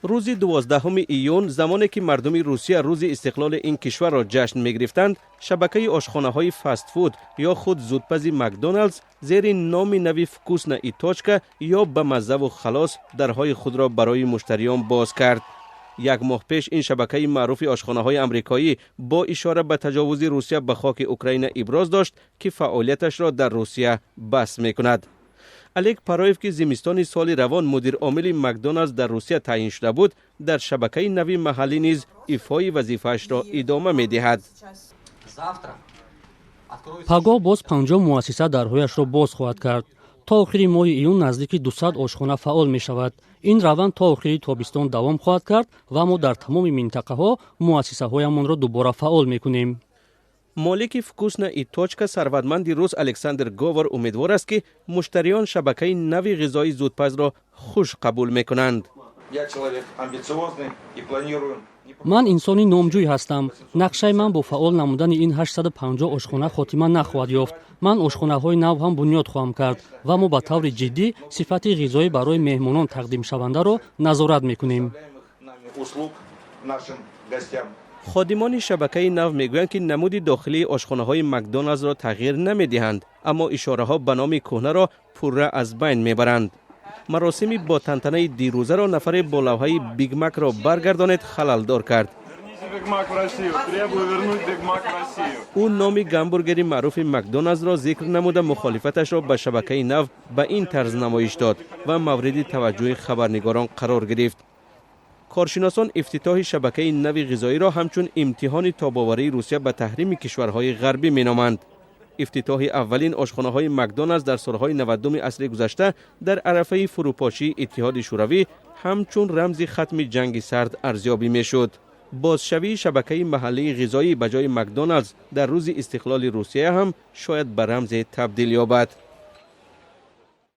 روزی 12 ایون زمانی که مردم روسیه روز استقلال این کشور را جشن می‌گرفتند، شبکه آشخانه‌های فست فود یا خود زودپزی مکدونالدز زیر نام نوی فکوسنا ای توچکا یا به مزه و خلاص درهای خود را برای مشتریان باز کرد. یک ماه پیش این شبکه معروف آشخانه‌های آمریکایی با اشاره به تجاوز روسیه به خاک اوکراین ابراز داشت که فعالیتش را در روسیه بس می‌کند. الک پارایف که زمستان سال روان مدیر عامل مکدونالدز در روسیه تعیین شده بود، در شبکه نوی محلی نیز ایفای وظیفه‌اش را ادامه می‌دهد. پگاه باز 50 مؤسسه درهایشро باز خواهد کرد. تا آخری ماه ایون نزدیک 200 آشخانه فعال می شود. این روند تا آخری تابستان دوام خواهد کرد و ما در تمام منطقه ها مؤسسه هایمان را دوباره فعال می کنیم. مالک فکوسنا ای توچکا ثروتمند روس الکساندر گوور امیدوار است که مشتریان شبکه نوی غذای زودپز را خوش قبول می کنند. من انسانی نامجوی هستم. نقشه من با فعال نمودن این 850 آشخانه خاتمه نخواهد یافت. من آشخانه های نو هم بنیاد خواهم کرد و ما به طور جدی صفت غذایی برای مهمانان تقدیم شونده را نظارت میکنیم. خادمان شبکه نو میگویند که نمود داخلی آشخانه‌های مکدونالدز را تغییر نمیدهند، اما اشاره‌ها به نام کهنه را پوره از بین میبرند. مراسمی با تنتنه دیروزه را نفر با لوحه بیگ مک را برگردانید خللدار کرد. او نام گامبورگری معروف مکدونالدز را ذکر نموده مخالفتش را به شبکه نو به این طرز نمایش داد و مورد توجه خبرنگاران قرار گرفت. کارشناسان افتتاح شبکه نوی غذایی را همچون امتحان تاب‌آوری روسیه به تحریم کشورهای غربی مینامند. افتتاح اولین آشخانه‌های مکدونالدز در سالهای 90 عصر گذشته در عرصه فروپاشی اتحاد شوروی همچون رمز ختم جنگ سرد ارزیابی میشد. بازشوی شبکه محلی غذایی به جای مکدونالدز در روز استقلال روسیه هم شاید به رمز تبدیل یابد.